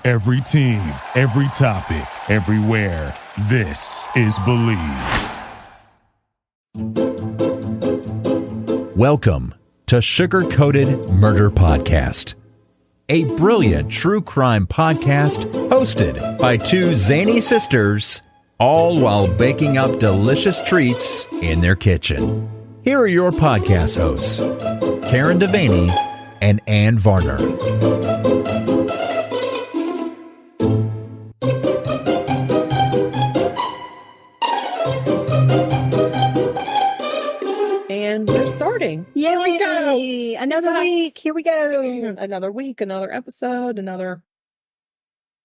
Every team, every topic, everywhere. This is Believe. Welcome to Sugar Coated Murder Podcast, a brilliant true crime podcast hosted by two zany sisters, all while baking up delicious treats in their kitchen. Here are your podcast hosts, Karen Devaney and Ann Varner. And we're starting. Yay! Here we go. Another week. Here we go. Another week, another episode, another.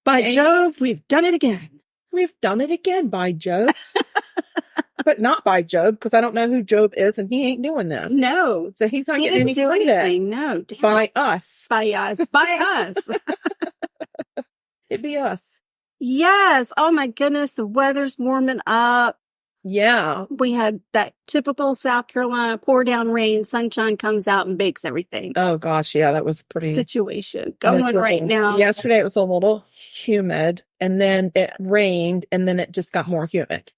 By Jove, we've done it again. We've done it again, by Job. But not by Job, because I don't know who Job is, and he ain't doing this. No. So he's not He getting any didn't do credit. anything. No. Damn By it. us. By us. By us. It'd be us. Yes. Oh my goodness. The weather's warming up. Yeah. We had that typical South Carolina pour down rain. Sunshine comes out and bakes everything. Oh, gosh. Yeah, that was pretty Situation going miserable. right now. Yesterday it was a little humid, and then it rained, and then it just got more humid.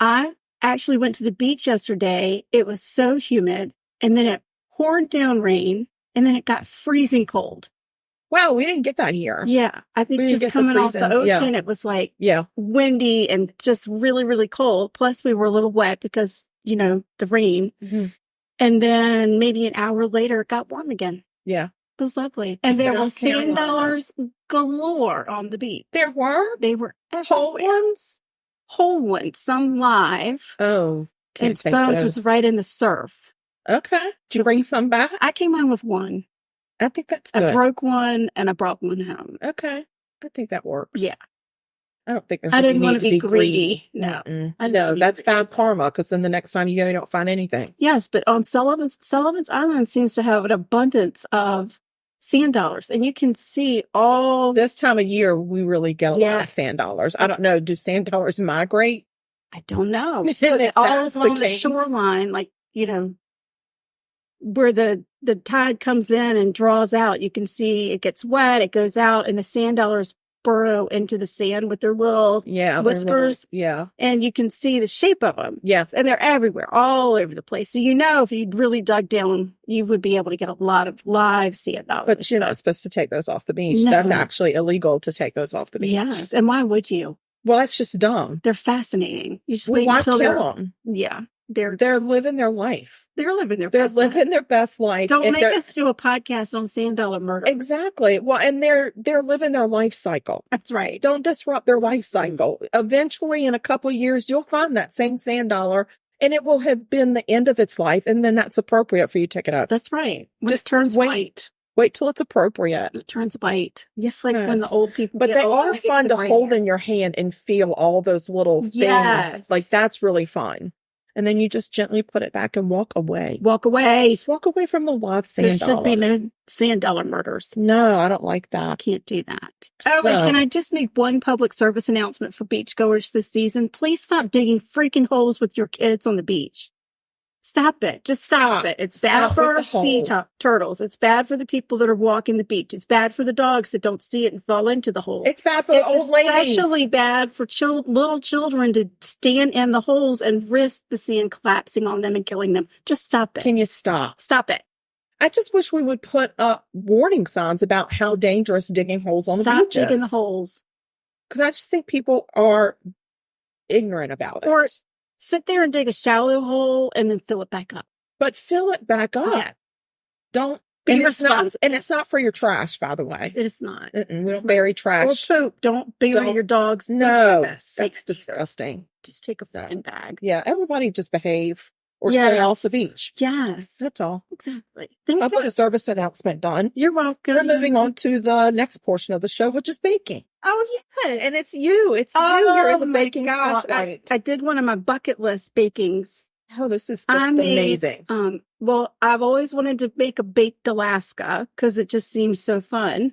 I actually went to the beach yesterday. It was so humid, and then it poured down rain, and then it got freezing cold. Wow, we didn't get that here. Yeah, I think We didn't just get the coming off the freezing. ocean, Yeah. it was like Yeah. windy and just really, really cold. Plus, we were a little wet because, the rain. Mm-hmm. And then maybe an hour later, it got warm again. Yeah. It was lovely. And there were South sand Carolina. dollars galore on the beach. There were They were whole everywhere. ones. Whole ones, some live, Oh, can't and take some those. just right in the surf. Okay. Did you bring some back? I came home with one. I think that's I good. broke one and I brought one home. Okay. I think that works. Yeah. I don't think there's I any didn't want need to be greedy. No. Mm-mm. I didn't No, wanna be that's greedy. bad karma, because then the next time you go, you don't find anything. Yes, but on Sullivan's Island seems to have an abundance of sand dollars, and you can see all. This time of year, we really get a lot Yeah. of sand dollars. I don't know. Do sand dollars migrate? I don't know, If but all that's the along the case. shoreline, like where the tide comes in and draws out, you can see it gets wet, it goes out, and the sand dollars burrow into the sand with their little Yeah. they're whiskers. little- Yeah. And you can see the shape of them. Yes. And they're everywhere, all over the place. So if you'd really dug down, you would be able to get a lot of live sand dollars. But you're not supposed to take those off the beach. No. That's actually illegal to take those off the beach. Yes. And why would you? Well, that's just dumb. They're fascinating. You just Well, wait why until kill them? Yeah. They're They're living their life. living their They're best life. living their best life. Don't and make they're- us do a podcast on sand dollar murder. Exactly. Well, and they're living their life cycle. That's right. Don't disrupt their life cycle. Eventually, in a couple of years, you'll find that same sand dollar, and it will have been the end of its life, and then that's appropriate for you to take it up. That's right. When Just it turns wait. white. Wait till it's appropriate. It turns white. Just like when the Yes. old people But get they old, are get fun to white hold hair. in your hand and feel all those little things. Yes. Like, that's really fun. And then you just gently put it back and walk away. Walk away. Just walk away from the love There sand should dollar. be no sand dollar murders. No, I don't like that. Can't do that. Oh, So- and can I just make one public service announcement for beachgoers this season? Please stop digging freaking holes with your kids on the beach. Stop it. Just stop it. It's bad Stop for with our the sea hole. turtles. It's bad for the people that are walking the beach. It's bad for the dogs that don't see it and fall into the holes. It's bad for the old ladies. Especially bad for little children to stand in the holes and risk the sand collapsing on them and killing them. Just stop it. Can you stop? Stop it. I just wish we would put up warning signs about how dangerous digging holes on the Stop beach is. digging the holes. Because I just think people are ignorant about it. Or sit there and dig a shallow hole and then fill it back up. But fill it back up. Yeah. Don't Be and it's not, responsible. and it's not for your trash, by the way. It is not. We It's don't not. bury Or trash. poop. Don't bury Don't- your dog's poop. No, That's that's safe. disgusting. Just take a fucking bag. Yeah, everybody just behave or stay off the Yes. beach. Yes. That's all. Exactly. Thank Public you. service announcement done. You're welcome. We're moving on to the next portion of the show, which is baking. Oh, yes. And it's you. It's you. You're in the my baking gosh. spotlight. I did one of my bucket list bakings. Oh, this is just I made, amazing. Well, I've always wanted to make a baked Alaska because it just seems so fun.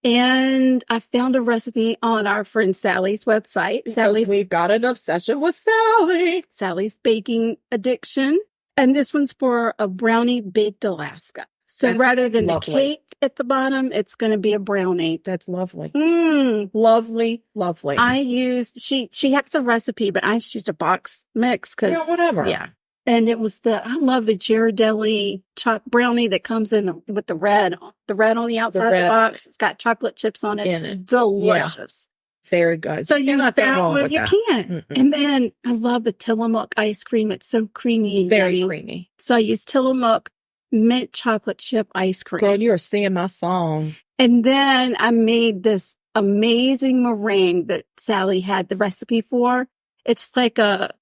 And I found a recipe on our friend Sally's website. Because we've got an obsession with Sally. Sally's baking addiction. And this one's for a brownie baked Alaska. So That's rather than lovely. the cake at the bottom, it's going to be a brownie. That's lovely. Mm. Lovely, lovely. I used, she has a recipe, but I just used a box mix because. Yeah, whatever. Yeah. And it was I love the Ghirardelli brownie that comes in with the red on the outside of the box. It's got chocolate chips on it. It's delicious. Yeah. Very good. So use that one. You can't. Mm-mm. And then I love the Tillamook ice cream. It's so creamy and very yummy. creamy. So I use Tillamook mint chocolate chip ice cream. Girl, you're singing my song. And then I made this amazing meringue that Sally had the recipe for. It's like a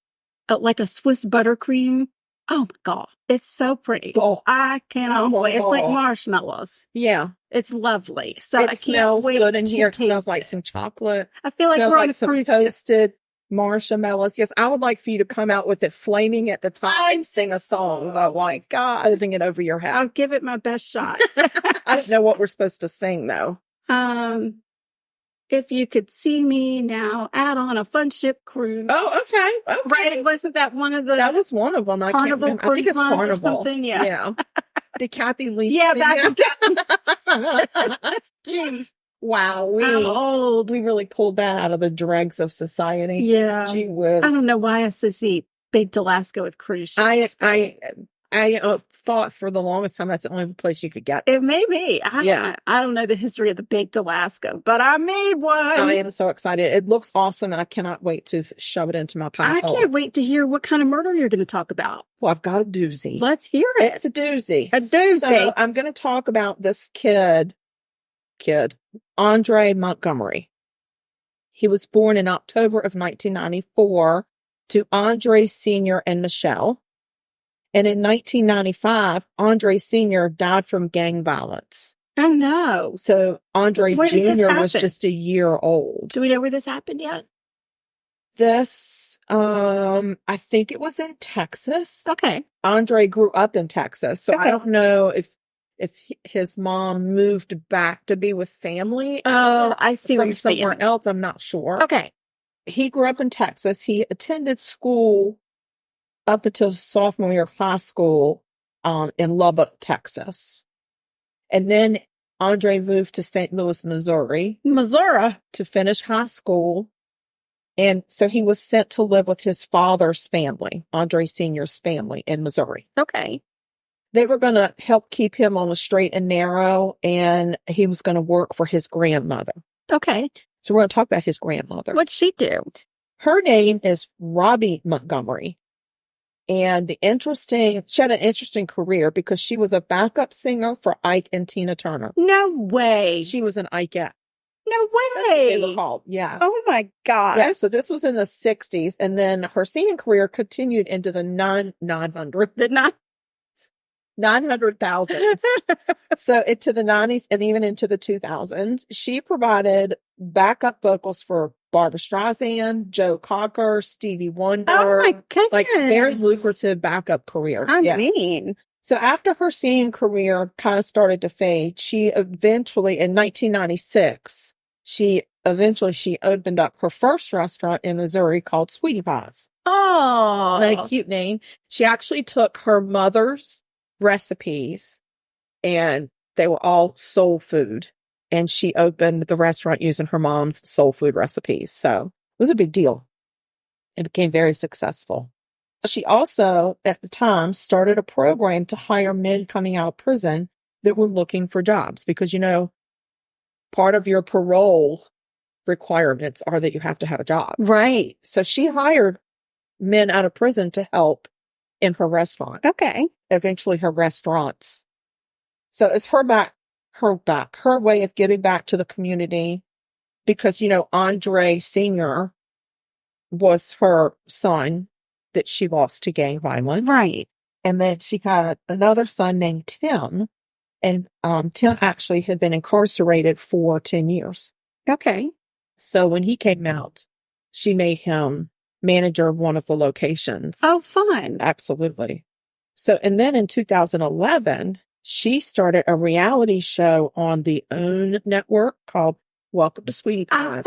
Swiss buttercream. Oh my God. It's so pretty. Oh. I cannot wait. It's like marshmallows. Yeah. It's lovely. So it I can't smells wait good in to here. It taste smells like some chocolate. I feel like we're on a some cruise ship. toasted marshmallows. Yes, I would like for you to come out with it flaming at the top and sing a song. Like God, holding it over your head. I'll give it my best shot. I don't know what we're supposed to sing though. If you could see me now, out on a fun ship cruise. Oh, okay. Right? Wasn't that one of the? That was one of them. Carnival I think it's Carnival or something. Yeah. Yeah. Did Kathy Lee? Yeah, sing that? Jeez. Wow. I'm old. We really pulled that out of the dregs of society. Yeah. Gee whiz. I don't know why I associate Baked Alaska with cruise ships. I thought for the longest time that's the only place you could get it. May be. I don't know the history of the Baked Alaska, but I made one. I am so excited. It looks awesome, and I cannot wait to shove it into my pie. I can't wait to hear what kind of murder you're going to talk about. Well, I've got a doozy. Let's hear it. It's a doozy. A doozy. So I'm going to talk about this kid, Andre Montgomery. He was born in October of 1994 to Andre Sr. and Michelle. And in 1995, Andre Sr. died from gang violence. Oh, no. So Andre Jr. was just a year old. Do we know where this happened yet? This, I think it was in Texas. Okay. Andre grew up in Texas. So I don't know if his mom moved back to be with family. Oh, I see what you're saying. Somewhere else. I'm not sure. Okay. He grew up in Texas. He attended school up until sophomore year of high school in Lubbock, Texas. And then Andre moved to St. Louis, Missouri to finish high school. And so he was sent to live with his father's family, Andre Sr.'s family in Missouri. Okay. They were going to help keep him on the straight and narrow, and he was going to work for his grandmother. Okay. So we're going to talk about his grandmother. What'd she do? Her name is Robbie Montgomery. And she had an interesting career because she was a backup singer for Ike and Tina Turner. No way. She was an Ikeette. No way. That's what they were called. Yeah. Oh my God. Yeah. So this was in the 60s. And then her singing career continued into the 900,000s. So into the 90s and even into the 2000s. She provided backup vocals for Barbra Streisand, Joe Cocker, Stevie Wonder. Oh my goodness. Like very lucrative backup career. I mean. So after her singing career kind of started to fade, she eventually, in 1996, she opened up her first restaurant in Missouri called Sweetie Pies. Oh. A cute name. She actually took her mother's recipes and they were all soul food. And she opened the restaurant using her mom's soul food recipes. So it was a big deal. It became very successful. She also, at the time, started a program to hire men coming out of prison that were looking for jobs because, part of your parole requirements are that you have to have a job. Right. So she hired men out of prison to help in her restaurant. Okay. Eventually her restaurants. So it's her way of giving back to the community because, Andre Sr. was her son that she lost to gang violence. Right. And then she had another son named Tim. And Tim actually had been incarcerated for 10 years. Okay. So when he came out, she made him manager of one of the locations. Oh, fun. Absolutely. So, and then in 2011, she started a reality show on the OWN network called Welcome to Sweetie Pies.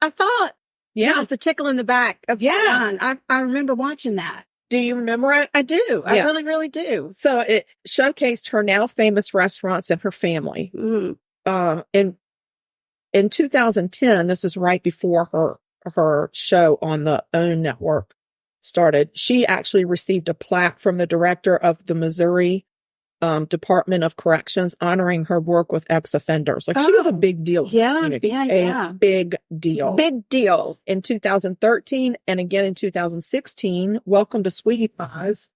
I thought. Yeah. It's a tickle in the back of my line. I remember watching that. Do you remember it? I do. I Yeah. really, really do. So it showcased her now famous restaurants and her family. Mm. In 2010, this is right before her show on the OWN network started. She actually received a plaque from the director of the Missouri Department of Corrections honoring her work with ex-offenders. Like, she was a big deal. In the community. A big deal. Big deal. In 2013 and again in 2016, Welcome to Sweetie Pies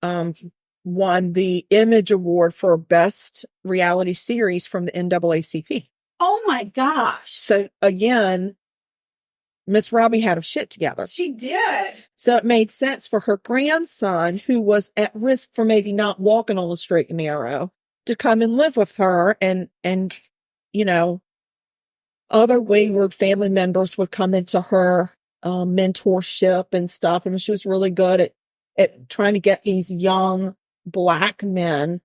won the Image Award for Best Reality Series from the NAACP. Oh my gosh. So again, Miss Robbie had her shit together. She did. So it made sense for her grandson, who was at risk for maybe not walking on the straight and narrow, to come and live with her. And, you know, other wayward family members would come into her mentorship and stuff. And she was really good at trying to get these young Black men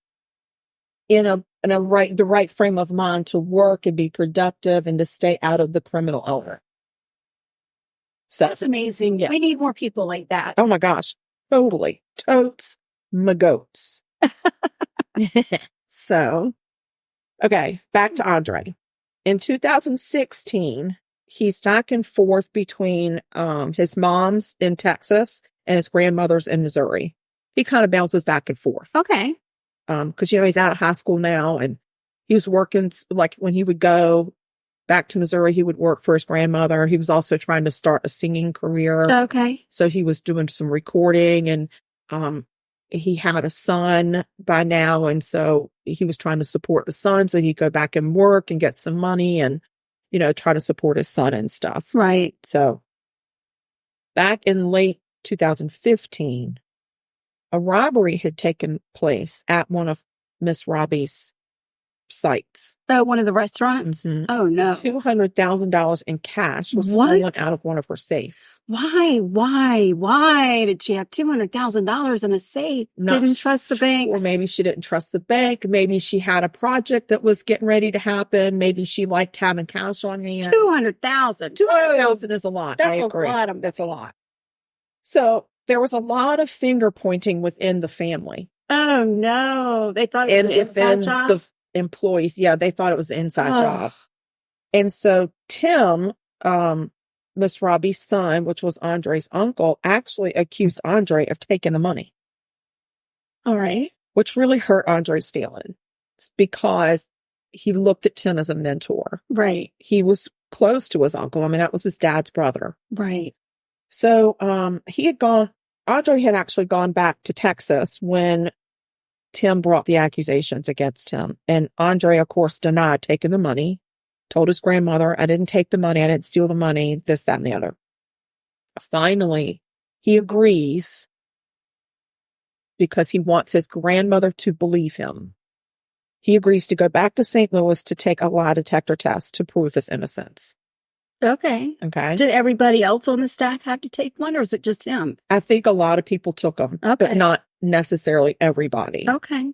in the right frame of mind to work and be productive and to stay out of the criminal element. So that's amazing. Yeah. We need more people like that. Oh my gosh. Totally. Totes my goats. So, okay, back to Andre. In 2016, he's back and forth between his mom's in Texas and his grandmother's in Missouri. He kind of bounces back and forth. Okay. Because, he's out of high school now, and he was working, like, when he would go back to Missouri, he would work for his grandmother. He was also trying to start a singing career. Okay. So he was doing some recording, and he had a son by now, and so he was trying to support the son so he'd go back and work and get some money and, try to support his son and stuff. Right. So back in late 2015, a robbery had taken place at one of Miss Robbie's sites. Oh, one of the restaurants? Mm-hmm. Oh, no. $200,000 in cash was stolen out of one of her safes. Why did she have $200,000 in a safe? Didn't trust the bank. Or maybe she didn't trust the bank. Maybe she had a project that was getting ready to happen. Maybe she liked having cash on hand. $200,000 is a lot. That's I agree. A lot. That's a lot. So there was a lot of finger pointing within the family. Oh, no. They thought it was an inside job? The employees, they thought it was an inside job. And so Tim, Miss Robbie's son, which was Andre's uncle, actually accused Andre of taking the money. All right. Which really hurt Andre's feelings because he looked at Tim as a mentor. Right. He was close to his uncle. I mean, that was his dad's brother. Right. So Andre had actually gone back to Texas when Tim brought the accusations against him. And Andre, of course, denied taking the money, told his grandmother, I didn't take the money, I didn't steal the money, this, that, and the other. Finally, he agrees because he wants his grandmother to believe him. He agrees to go back to St. Louis to take a lie detector test to prove his innocence. Okay. Did everybody else on the staff have to take one, or was it just him? I think a lot of people took them, but not necessarily everybody. Okay.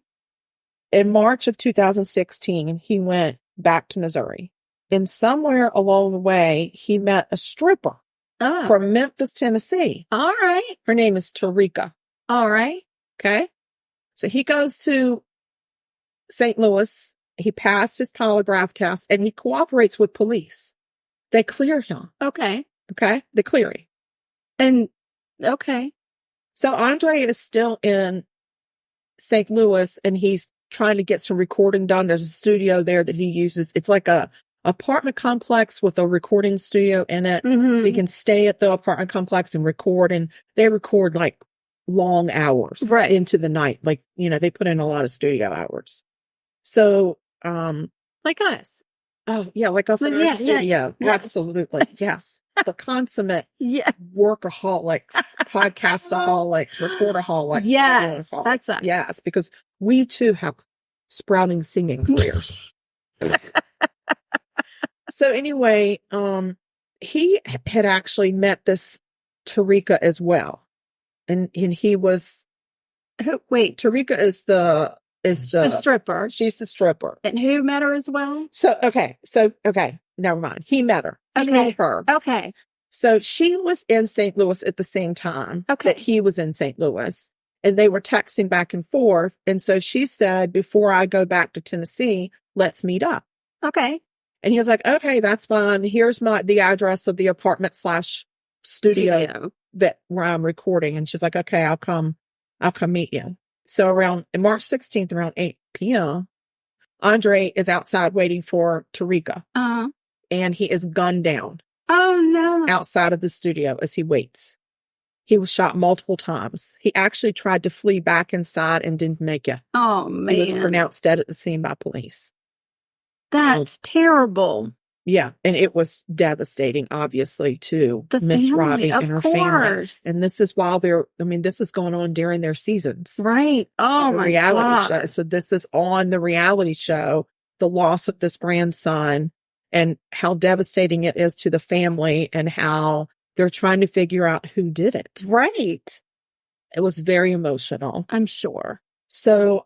In March of 2016, he went back to Missouri. And somewhere along the way, he met a stripper from Memphis, Tennessee. All right. Her name is Tarika. All right. Okay. So he goes to St. Louis. He passed his polygraph test and he cooperates with police. They clear him. Okay. Okay. They clear him. And, okay. So Andre is still in St. Louis and he's trying to get some recording done. There's a studio there that he uses. It's like a apartment complex with a recording studio in it. Mm-hmm. So you can stay at the apartment complex and record, and they record like long hours into the night. Like, they put in a lot of studio hours. So, like us. Oh yeah. Like us in our studio. Yeah. Absolutely. Yes. The consummate workaholics, podcastaholics, recorderaholics. Yes. That's us. Yes. Because we too have sprouting singing careers. So anyway, he had actually met this Tarika as well. And he was, Tarika is the stripper. She's the stripper. And who met her as well? So, okay. Never mind. He met her. He met her. Okay. So she was in St. Louis at the same time Okay. that he was in St. Louis, and they were texting back and forth. And so she said, before I go back to Tennessee, let's meet up. Okay. And he was like, okay, that's fine. Here's the address of the apartment/studio where I'm recording. And she's like, okay, I'll come meet you. So around March 16th, around 8 p.m., Andre is outside waiting for Tarika. And he is gunned down. Oh, no. Outside of the studio as he waits. He was shot multiple times. He actually tried to flee back inside and didn't make it. Oh, man. He was pronounced dead at the scene by police. That's terrible. Yeah. And it was devastating, obviously, to The Miss family, Robbie of and her course. family. And this is while this is going on during their seasons. Right. Oh, The my reality God. show. So this is on the reality show, the loss of this grandson and how devastating it is to the family and how they're trying to figure out who did it. Right. It was very emotional. I'm sure. So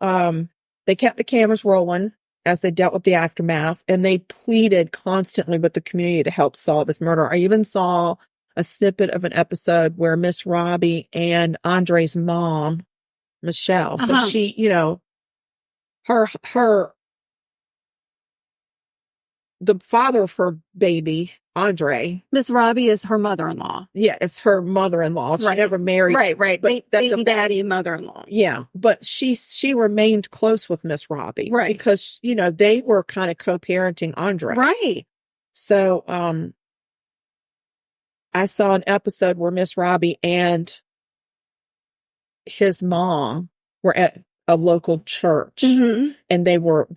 they kept the cameras rolling as they dealt with the aftermath, and they pleaded constantly with the community to help solve this murder. I even saw a snippet of an episode where Miss Robbie and Andre's mom, Michelle, so she, the father of her baby, Andre. Miss Robbie is her mother-in-law. Yeah, it's her mother-in-law. She never married. Right. But that's baby daddy mother-in-law. Yeah, but she remained close with Miss Robbie. Right. Because, they were kind of co-parenting Andre. Right. So, I saw an episode where Miss Robbie and his mom were at a local church, and they were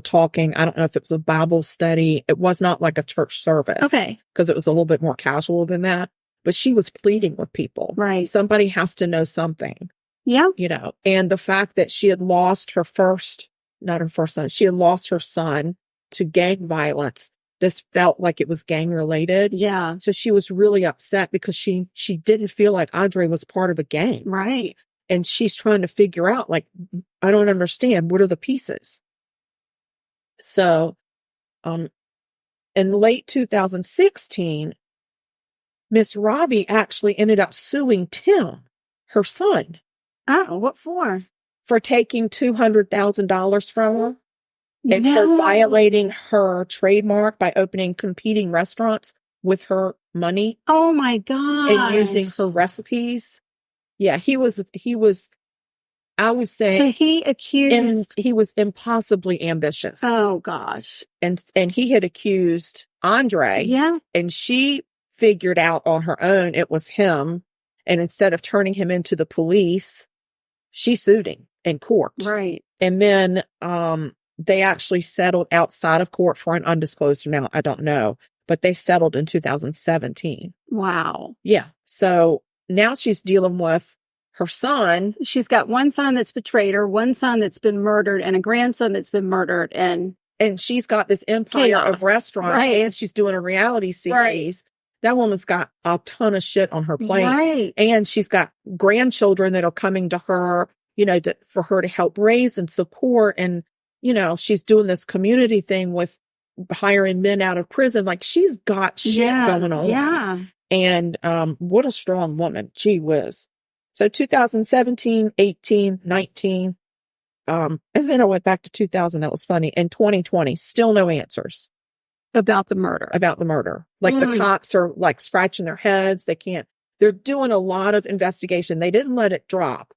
talking. I don't know if it was a Bible study. It was not like a church service. Okay. Because it was a little bit more casual than that. But she was pleading with people. Right. Somebody has to know something. Yeah. And the fact that she had lost not her first son, she had lost her son to gang violence. This felt like it was gang related. Yeah. So she was really upset because she didn't feel like Andre was part of a gang. Right. And she's trying to figure out, like, I don't understand. What are the pieces? So, in late 2016, Miss Robbie actually ended up suing Tim, her son. Oh, what for? For taking $200,000 from her. And for violating her trademark by opening competing restaurants with her money. Oh my God. And using her recipes. Yeah, he was, I would say. So he was impossibly ambitious. Oh gosh. And he had accused Andre. Yeah. And she figured out on her own it was him. And instead of turning him into the police, she sued him in court. Right. And then, they actually settled outside of court for an undisclosed amount. I don't know, but they settled in 2017. Wow. Yeah. So now she's dealing with her son. She's got one son that's betrayed her, one son that's been murdered, and a grandson that's been murdered. And she's got this empire of restaurants, and she's doing a reality series. Right. That woman's got a ton of shit on her plate. Right. And she's got grandchildren that are coming to her, for her to help raise and support. And she's doing this community thing with hiring men out of prison. Like, she's got shit going on. Yeah. And what a strong woman. Gee whiz. So 2017, 18, 19. And then I went back to 2000. That was funny. In 2020, still no answers. About the murder. Like, the cops are like scratching their heads. They're doing a lot of investigation. They didn't let it drop.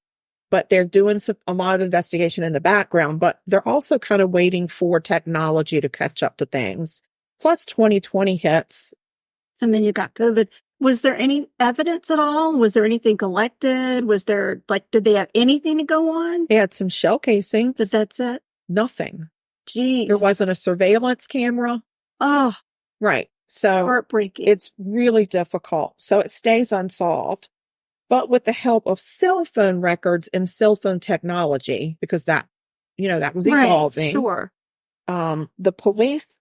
But they're doing a lot of investigation in the background, but they're also kind of waiting for technology to catch up to things. Plus 2020 hits. And then you got COVID. Was there any evidence at all? Was there anything collected? Was there, did they have anything to go on? They had some shell casings. But that's it? Nothing. Jeez. There wasn't a surveillance camera. Oh. Right. So heartbreaking. It's really difficult. So it stays unsolved. But with the help of cell phone records and cell phone technology, because that was evolving. Right, sure. The police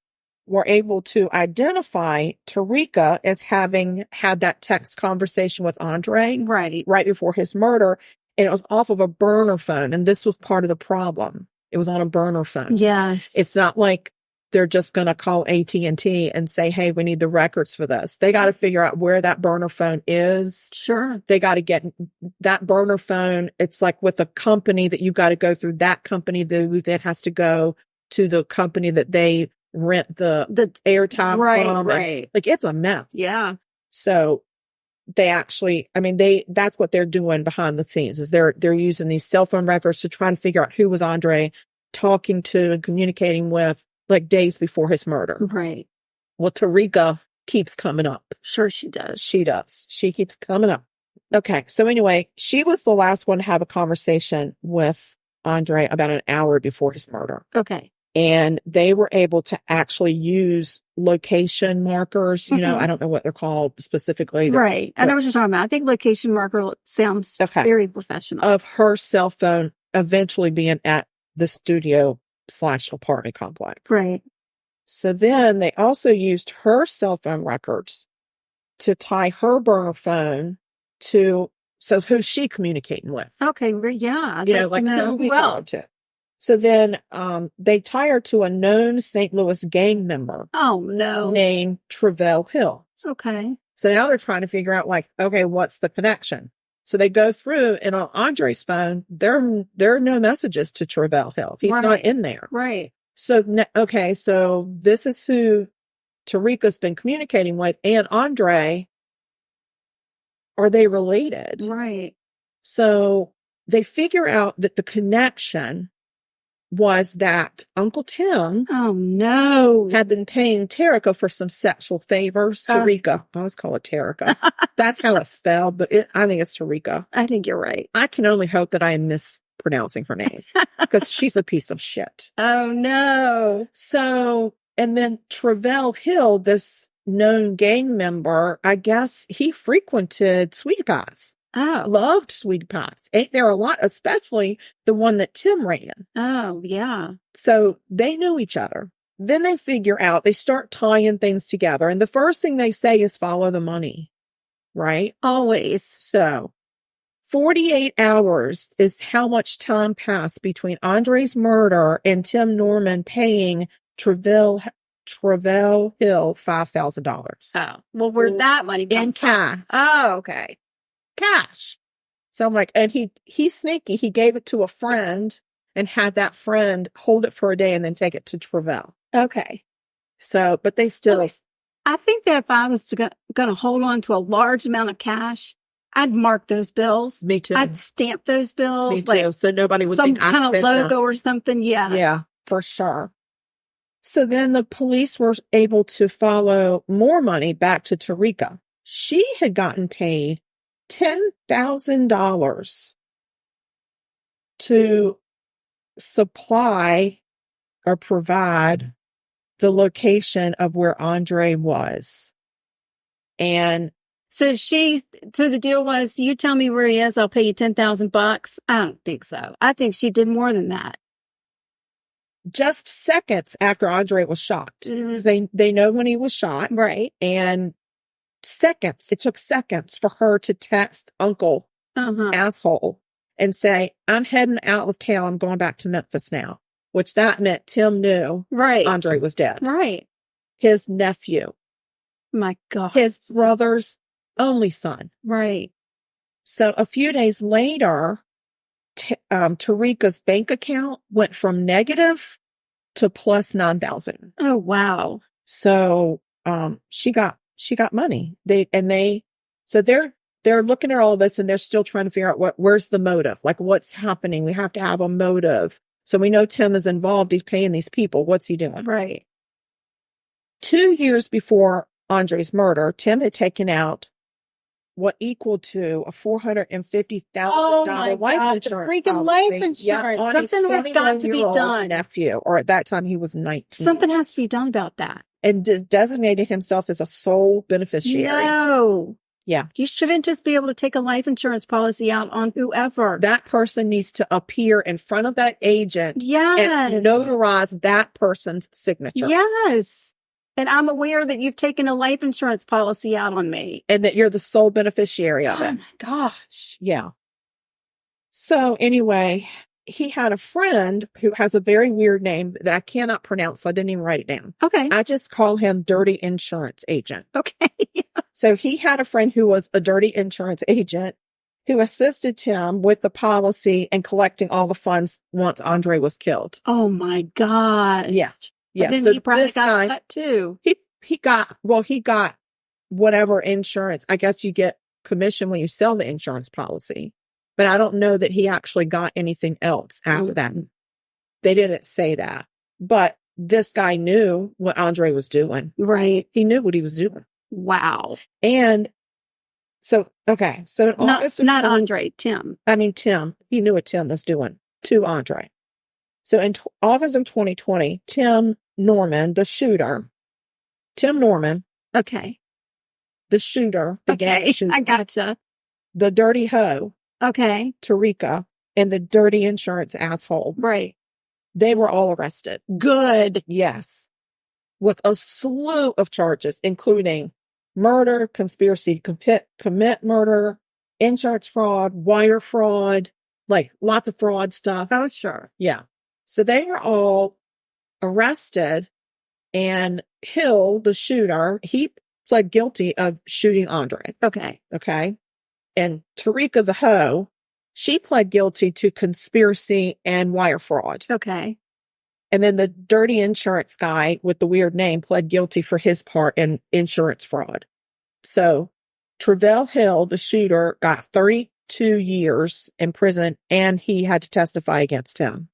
were able to identify Tarika as having had that text conversation with Andre. Right before his murder. And it was off of a burner phone. And this was part of the problem. It was on a burner phone. Yes. It's not like they're just going to call AT&T and say, hey, we need the records for this. They got to figure out where that burner phone is. Sure. They got to get that burner phone. It's like with a company that you got to go through that company that has to go to the company that they rent the airtime from. Right. And, like, it's a mess. Yeah. So they actually, I mean, that's what they're doing behind the scenes is they're using these cell phone records to try and figure out who was Andre talking to and communicating with, like, days before his murder. Right. Well, Tarika keeps coming up. Sure she does. She does. She keeps coming up. Okay. So anyway, she was the last one to have a conversation with Andre about an hour before his murder. Okay. And they were able to actually use location markers. You know, I don't know what they're called specifically. Right. I know what you're talking about. I think location marker sounds very professional. Of her cell phone eventually being at the studio/apartment complex. Right. So then they also used her cell phone records to tie her burner phone to, so who's she communicating with? Okay. Yeah. You know, like who we talking to. So then they tie her to a known St. Louis gang member. Oh, no. Named Travell Hill. Okay. So now they're trying to figure out, like, okay, what's the connection? So they go through, and on Andre's phone, there are no messages to Travell Hill. He's not in there. Right. So, okay, so this is who Tarika's been communicating with, and Andre. Are they related? Right. So they figure out that the connection was that Uncle Tim had been paying Tarika for some sexual favors. Tarika. I always call it Tarika. That's how it's spelled, but I think it's Tarika. I think you're right. I can only hope that I am mispronouncing her name because she's a piece of shit. Oh, no. So, and then Travell Hill, this known gang member, I guess he frequented Sweetie Pies. Oh. Loved Sweetie Pies. Ate there a lot, especially the one that Tim ran. Oh, yeah. So they knew each other. Then they figure out, they start tying things together. And the first thing they say is follow the money, right? Always. So 48 hours is how much time passed between Andre's murder and Tim Norman paying Travell Hill $5,000. Oh, well, where'd that money come in cash? Oh, okay. Cash. So I'm like, and he's sneaky. He gave it to a friend and had that friend hold it for a day and then take it to Travell. Okay. So, but they still. I think that if I was going to hold on to a large amount of cash, I'd mark those bills. Me too. I'd stamp those bills. Me too. Like so nobody would some think I kind of logo them. Or something. Yeah. Yeah, for sure. So then the police were able to follow more money back to Tarika. She had gotten paid $10,000 to supply or provide the location of where Andre was. And so the deal was, you tell me where he is, I'll pay you $10,000. I don't think so. I think she did more than that. Just seconds after Andre was shot. They know when he was shot. Right. And it took seconds for her to text Uncle asshole and say, I'm heading out of town. I'm going back to Memphis now, which that meant Tim knew Andre was dead. Right. His nephew. My God. His brother's only son. Right. So a few days later, Tarika's bank account went from negative to plus 9,000. Oh, wow. So, she got money. So they're looking at all this and they're still trying to figure out where's the motive? Like what's happening? We have to have a motive. So we know Tim is involved. He's paying these people. What's he doing? Right. 2 years before Andre's murder, Tim had taken out what equaled to a $450,000 life insurance. Freaking life insurance. Something has got to be done. Nephew, or at that time he was 19. Something has to be done about that. And designated himself as a sole beneficiary. No. Yeah. You shouldn't just be able to take a life insurance policy out on whoever. That person needs to appear in front of that agent. Yes. And notarize that person's signature. Yes. And I'm aware that you've taken a life insurance policy out on me. And that you're the sole beneficiary of it. Oh my gosh. Yeah. So anyway, he had a friend who has a very weird name that I cannot pronounce, so I didn't even write it down. Okay. I just call him Dirty Insurance Agent. Okay. So he had a friend who was a dirty insurance agent who assisted Tim with the policy and collecting all the funds once Andre was killed. Oh my God. Yeah. Yeah. But then So he probably this got guy, cut too. he got whatever insurance. I guess you get commission when you sell the insurance policy, but I don't know that he actually got anything else after that. They didn't say that, but this guy knew what Andre was doing. Right. He knew what he was doing. Wow. And so, okay. So in August, not Andre, Tim. Tim, he knew what Tim was doing to Andre. So in August of 2020, Tim Norman, the shooter, Okay. the shooter, the gang Okay. shooter, I gotcha. the dirty hoe, Okay. Tarika, and the dirty insurance asshole, Right. they were all arrested. Good. Yes. With a slew of charges, including murder, conspiracy to commit murder, insurance fraud, wire fraud, like lots of fraud stuff. Oh, sure. Yeah. So they were all arrested, and Hill, the shooter, he pled guilty of shooting Andre. Okay. Okay. And Tarika, the hoe, she pled guilty to conspiracy and wire fraud. Okay. And then the dirty insurance guy with the weird name pled guilty for his part in insurance fraud. So Travell Hill, the shooter, got 32 years in prison, and he had to testify against him.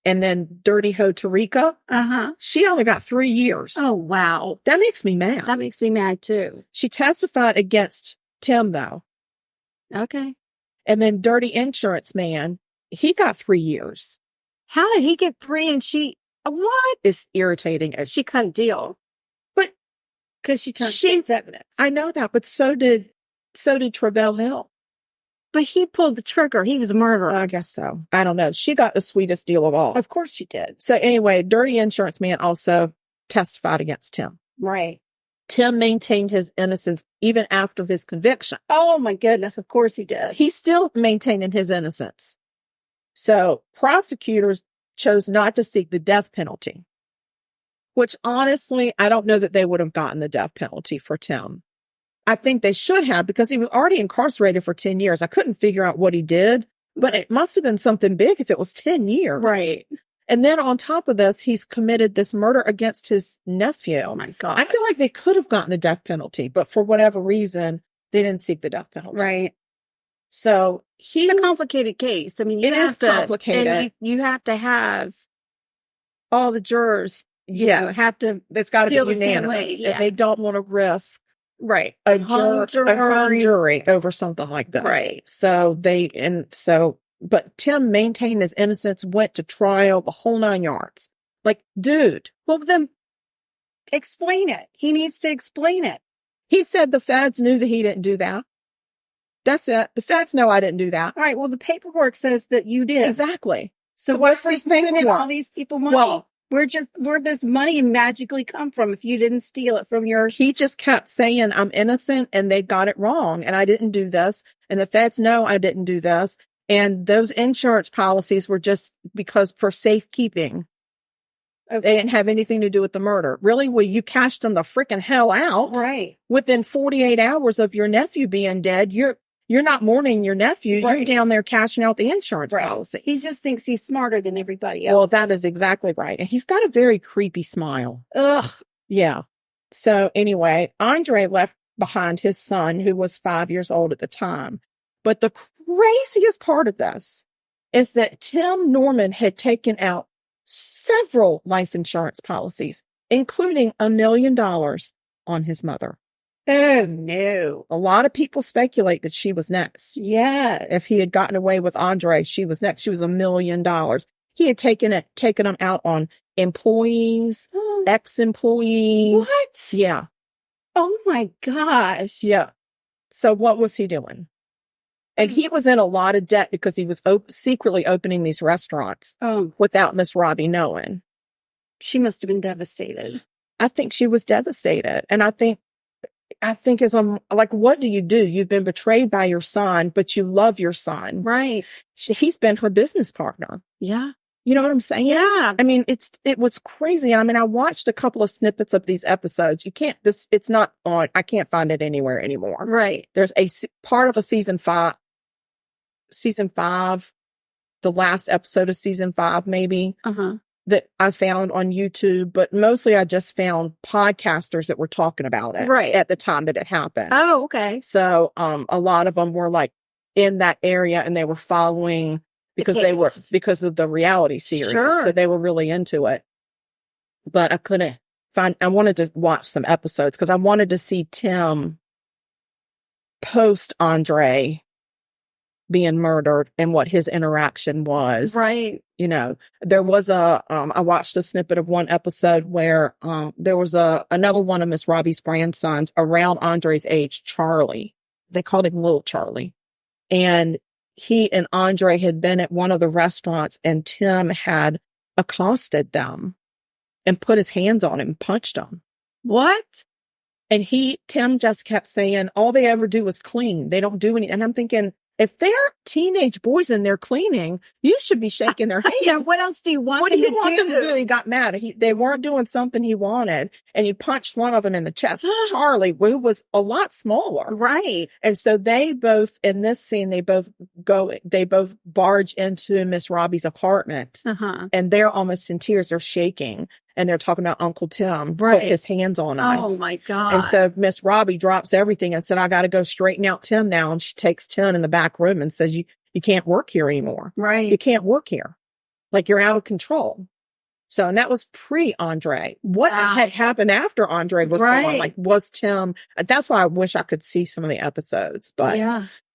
And then Dirty Ho Tarika, she only got 3 years. Oh, wow. That makes me mad. That makes me mad too. She testified against Tim, though. Okay. And then Dirty Insurance Man, he got 3 years. How did he get 3 and she, what? It's irritating. She couldn't deal. But because she turned state's evidence. I know that, but so did Travell Hill. But he pulled the trigger. He was a murderer. I guess so. I don't know. She got the sweetest deal of all. Of course she did. So anyway, Dirty Insurance Man also testified against Tim. Right. Tim maintained his innocence even after his conviction. Oh my goodness. Of course he did. He's still maintaining his innocence. So prosecutors chose not to seek the death penalty, which honestly, I don't know that they would have gotten the death penalty for Tim. I think they should have, because he was already incarcerated for 10 years. I couldn't figure out what he did, but it must have been something big if it was 10 years. Right. And then on top of this, he's committed this murder against his nephew. Oh my God. I feel like they could have gotten the death penalty, but for whatever reason, they didn't seek the death penalty. Right. So it's a complicated case. I mean, it is complicated. And you have to have all the jurors, have to. It's got to be feel the same unanimous. way, yeah. And they don't want to risk a hung jury over something like this. Right. But Tim maintained his innocence, went to trial, the whole 9 yards. Like, dude. Well, then explain it. He needs to explain it. He said the feds knew that he didn't do that. That's it. The feds know I didn't do that. All right. Well, the paperwork says that you did. Exactly. So what's this this paperwork? All these people money. Well, where does money magically come from if you didn't steal it from your... He just kept saying, I'm innocent, and they got it wrong, and I didn't do this, and the feds know I didn't do this, and those insurance policies were just because for safekeeping. Okay. They didn't have anything to do with the murder. Really? Well, you cashed them the freaking hell out. Right. Within 48 hours of your nephew being dead, you're not mourning your nephew. Right. You're down there cashing out the insurance policy. He just thinks he's smarter than everybody else. Well, that is exactly right. And he's got a very creepy smile. Ugh. Yeah. So anyway, Andre left behind his son, who was 5 years old at the time. But the craziest part of this is that Tim Norman had taken out several life insurance policies, including $1 million on his mother. Oh, no. A lot of people speculate that she was next. Yeah. If he had gotten away with Andre, she was next. She was $1 million. He had taken them out on employees, ex-employees. What? Yeah. Oh, my gosh. Yeah. So what was he doing? And he was in a lot of debt because he was secretly opening these restaurants without Miss Robbie knowing. She must have been devastated. I think she was devastated. And I think I think is like, what do? You've been betrayed by your son, but you love your son. Right. He's been her business partner. Yeah. You know what I'm saying? Yeah. I mean, it was crazy. I mean, I watched a couple of snippets of these episodes. It's not on, I can't find it anywhere anymore. Right. There's a part of a season five, the last episode of season 5, maybe, that I found on YouTube, but mostly I just found podcasters that were talking about it at the time that it happened. Oh, okay. So, a lot of them were like in that area and they were following because of the reality series. Sure. So they were really into it. But I wanted to watch some episodes because I wanted to see Tim post Andre being murdered and what his interaction was. Right. You know, there was I watched a snippet of one episode where there was another one of Miss Robbie's grandsons around Andre's age, Charlie. They called him Little Charlie. And he and Andre had been at one of the restaurants and Tim had accosted them and put his hands on him, punched him. What? And Tim just kept saying, all they ever do is clean. They don't do anything. And I'm thinking, if they're teenage boys and they're cleaning, you should be shaking their hands. Yeah, what else do you want them to do? What do you want them to do? He got mad. They weren't doing something he wanted, and he punched one of them in the chest. Charlie, who was a lot smaller. Right. And so they both, in this scene, they both barge into Miss Robbie's apartment, and they're almost in tears. They're shaking. And they're talking about Uncle Tim put his hands on us. Oh my God. And so Miss Robbie drops everything and said, I got to go straighten out Tim now. And she takes Tim in the back room and says, you can't work here anymore. Right. You can't work here. Like, you're out of control. So, and that was pre-Andre. What had happened after Andre was gone? Like, was Tim, that's why I wish I could see some of the episodes, but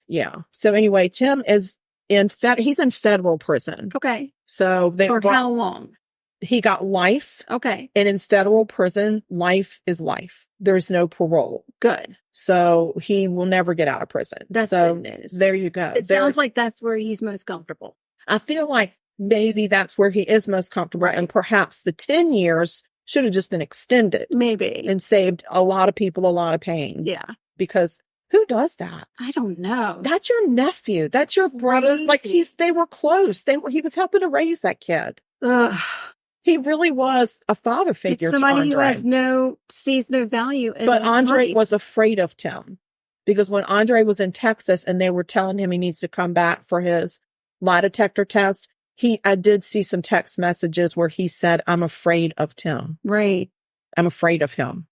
yeah. So anyway, Tim is he's in federal prison. Okay. So for how long? He got life. Okay. And in federal prison, life is life. There's no parole. Good. So he will never get out of prison. That's good news. There you go. It sounds like that's where he's most comfortable. I feel like maybe that's where he is most comfortable. And perhaps the 10 years should have just been extended. Maybe. And saved a lot of people a lot of pain. Yeah. Because who does that? I don't know. That's your nephew. That's your brother. Like, they were close. He was helping to raise that kid. Ugh. He really was a father figure. It's somebody who sees no value in But Andre life. was afraid of Tim because when Andre was in Texas and they were telling him he needs to come back for his lie detector test, I did see some text messages where he said, I'm afraid of Tim. Right. I'm afraid of him.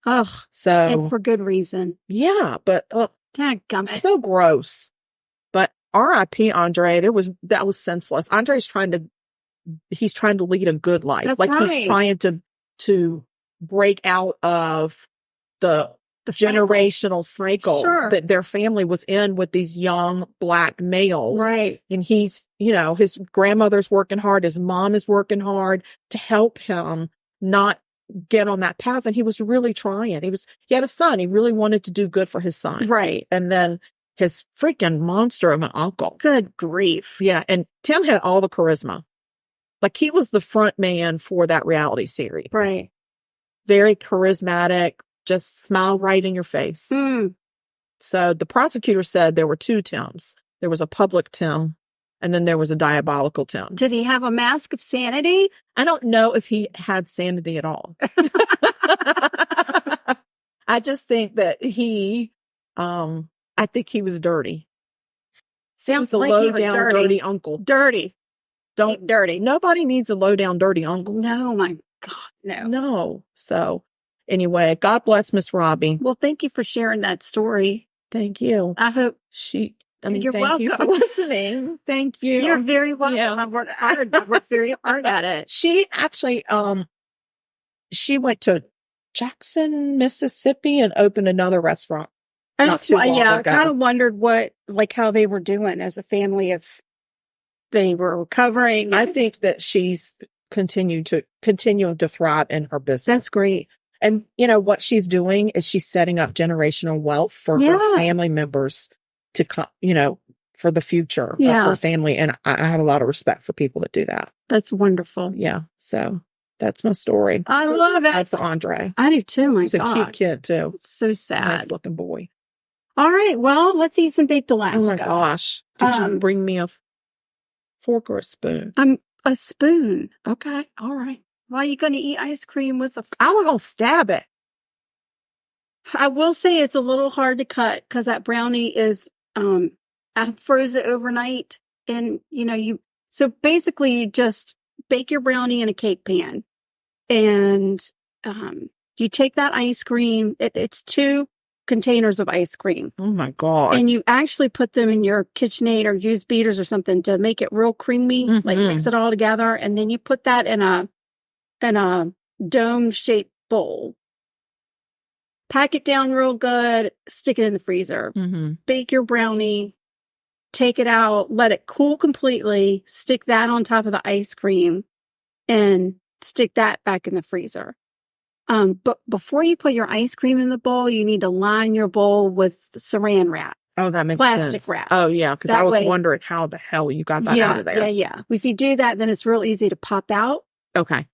Ugh. So. And for good reason. Yeah, but dadgummit. So gross. But R.I.P. Andre, that was senseless. Andre's he's trying to lead a good life. That's like right. He's trying to break out of the generational cycle that their family was in with these young Black males. Right. And he's, his grandmother's working hard. His mom is working hard to help him not get on that path. And he was really trying. He had a son. He really wanted to do good for his son. Right. And then his freaking monster of an uncle. Good grief. Yeah. And Tim had all the charisma. Like, he was the front man for that reality series. Right. Very charismatic, just smile right in your face. Mm. So the prosecutor said there were 2 Tims. There was a public Tim, and then there was a diabolical Tim. Did he have a mask of sanity? I don't know if he had sanity at all. I just think that I think he was dirty. Sounds like low down dirty uncle. Dirty. Dirty. Nobody needs a low down dirty uncle. No, my God, no. No. So anyway, God bless Miss Robbie. Well, thank you for sharing that story. Thank you. I hope you're thank welcome. You for listening. Thank you. You're very welcome. Yeah. I worked very hard at it. She actually, she went to Jackson, Mississippi and opened another restaurant. I kind of wondered how they were doing as a family, if they were recovering. I think that she's continuing to thrive in her business. That's great. And what she's doing is she's setting up generational wealth for her family members to come, for the future of her family. And I have a lot of respect for people that do that. That's wonderful. Yeah. So That's my story. I love Bad it. for Andre. I do too. My He's a God. cute kid too. It's so sad. Nice looking boy. All right. Well, let's eat some baked Alaska. Oh my gosh. Did you bring me a fork or a spoon? A spoon. Okay. All right. Why are you going to eat ice cream with a... I was going to stab it. I will say it's a little hard to cut because that brownie is, I froze it overnight and so basically you just bake your brownie in a cake pan and, you take that ice cream. It's 2 containers of ice cream. Oh my God. And you actually put them in your KitchenAid or use beaters or something to make it real creamy, like mix it all together. And then you put that in a dome shaped bowl. Pack it down real good, stick it in the freezer, bake your brownie, take it out, let it cool completely, stick that on top of the ice cream, and stick that back in the freezer. But before you put your ice cream in the bowl, you need to line your bowl with saran wrap. Oh, that makes plastic sense. wrap. Oh, yeah, because I was way, wondering how the hell you got that out of there. Yeah. If you do that, then it's real easy to pop out. Okay.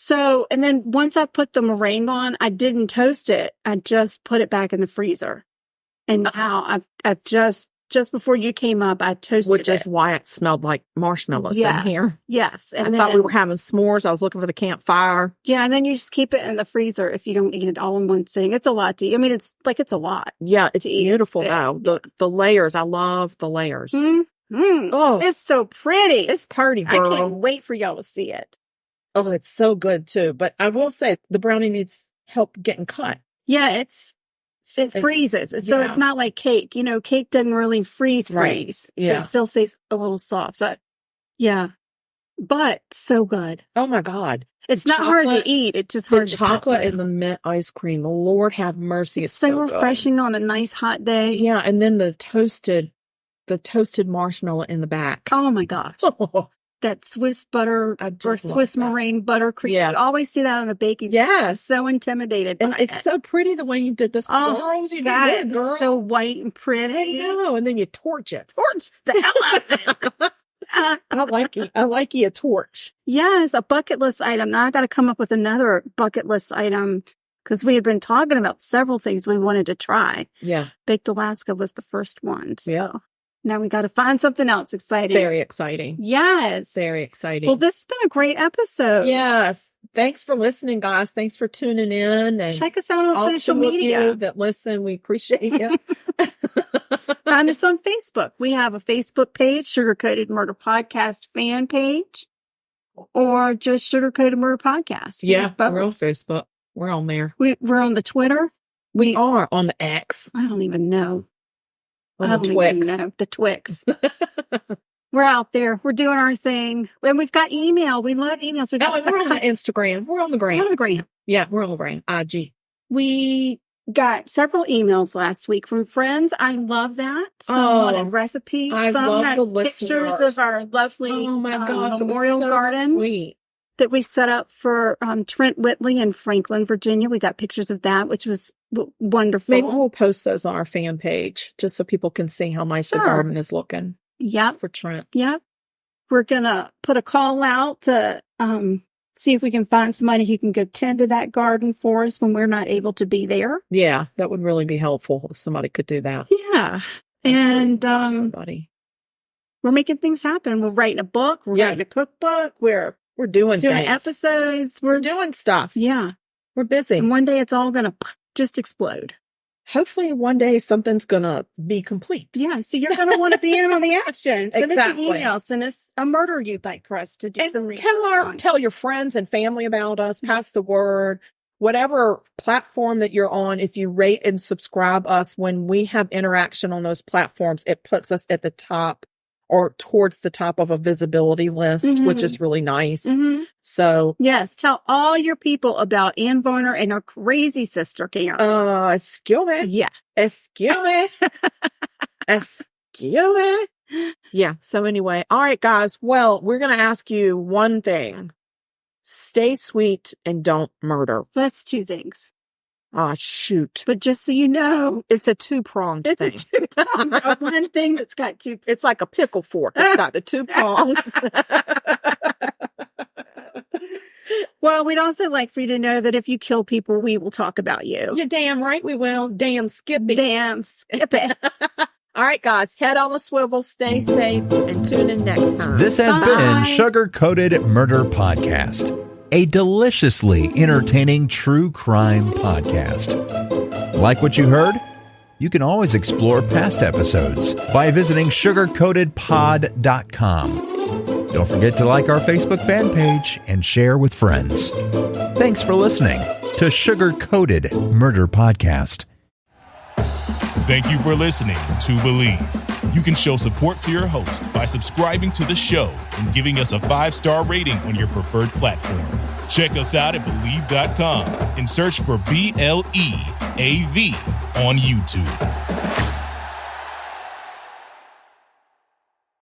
So, and then once I put the meringue on, I didn't toast it. I just put it back in the freezer. And now I've just before you came up, I toasted it. Which is why it smelled like marshmallows in here. Yes. And I thought we were having s'mores. I was looking for the campfire. Yeah. And then you just keep it in the freezer if you don't eat it all in one sitting. It's a lot to eat. I mean, it's a lot. Yeah. It's beautiful though. The layers. I love the layers. Oh, it's so pretty. It's pretty, girl. I can't wait for y'all to see it. Oh, it's so good too. But I will say the brownie needs help getting cut. Yeah, it freezes. So it's not like cake. Cake doesn't really freeze. Right. Yeah. So it still stays a little soft. So yeah. But so good. Oh my God. It's not hard to eat. It's just hard to cut. Chocolate and the mint ice cream. The Lord have mercy. It's so refreshing on a nice hot day. Yeah. And then the toasted marshmallow in the back. Oh my gosh. That Swiss butter or Swiss meringue buttercream. Yeah. You always see that on the baking. Yeah. I'm so intimidated and by it's so pretty the way you did the swirls. You did it, girl. So white and pretty. I know. And then you torch it. Torch the hell out of it. I like you a torch. Yes, a bucket list item. Now I got to come up with another bucket list item because we had been talking about several things we wanted to try. Yeah. Baked Alaska was the first one. So. Yeah. Now we got to find something else exciting. Very exciting. Yes. Very exciting. Well, this has been a great episode. Yes. Thanks for listening, guys. Thanks for tuning in. And check us out on social media. Of you that listen, we appreciate you. Find us on Facebook. We have a Facebook page, Sugar Coated Murder Podcast fan page, or just Sugar Coated Murder Podcast. Yeah, we're on Facebook. We're on there. We're on the Twitter. We are on the X. I don't even know. On the Twix. The Twix. We're out there. We're doing our thing. And we've got email. We love emails. We're on the Instagram. We're on the gram. We're on the gram. Yeah, we're on the gram. IG. We got several emails last week from friends. I love that. Some wanted recipes. I Some love the pictures of our lovely memorial garden. Sweet. That we set up for Trent Whitley in Franklin, Virginia. We got pictures of that, which was wonderful. Maybe we'll post those on our fan page just so people can see how nice the garden is looking. Yep. For Trent. Yep. We're going to put a call out to see if we can find somebody who can go tend to that garden for us when we're not able to be there. Yeah, that would really be helpful if somebody could do that. Yeah. And somebody. We're making things happen. We're writing a book. We're writing a cookbook. We're doing things. Episodes. We're doing stuff. Yeah. We're busy. And one day it's all going to just explode. Hopefully one day something's going to be complete. Yeah. So you're going to want to be in on the action. Send us an Exactly. email. Send us a murder you'd like for us to do some research on. Tell your friends and family about us. Pass the word. Whatever platform that you're on, if you rate and subscribe us, when we have interaction on those platforms, it puts us at the top or towards the top of a visibility list, which is really nice. So yes, tell all your people about Ann Varner and her crazy sister Karen. Excuse me. Yeah. Excuse me. Excuse me. Yeah. So anyway, all right, guys. Well, we're going to ask you one thing. Stay sweet and don't murder. That's 2 things. Shoot. But just so you know, it's a 2-pronged thing. It's a 2-pronged. One thing that's got 2. It's like a pickle fork. It's got the 2 prongs. Well, we'd also like for you to know that if you kill people, we will talk about you. You're damn right we will. Damn Skippy. Damn, skip it. All right, guys, head on the swivel, stay safe, and tune in next time. This has been Sugar Coated Murder Podcast, a deliciously entertaining true crime podcast. Like what you heard? You can always explore past episodes by visiting sugarcoatedpod.com. Don't forget to like our Facebook fan page and share with friends. Thanks for listening to Sugar Coated Murder Podcast. Thank you for listening to Believe. You can show support to your host by subscribing to the show and giving us a 5-star rating on your preferred platform. Check us out at Believe.com and search for BLEAV on YouTube.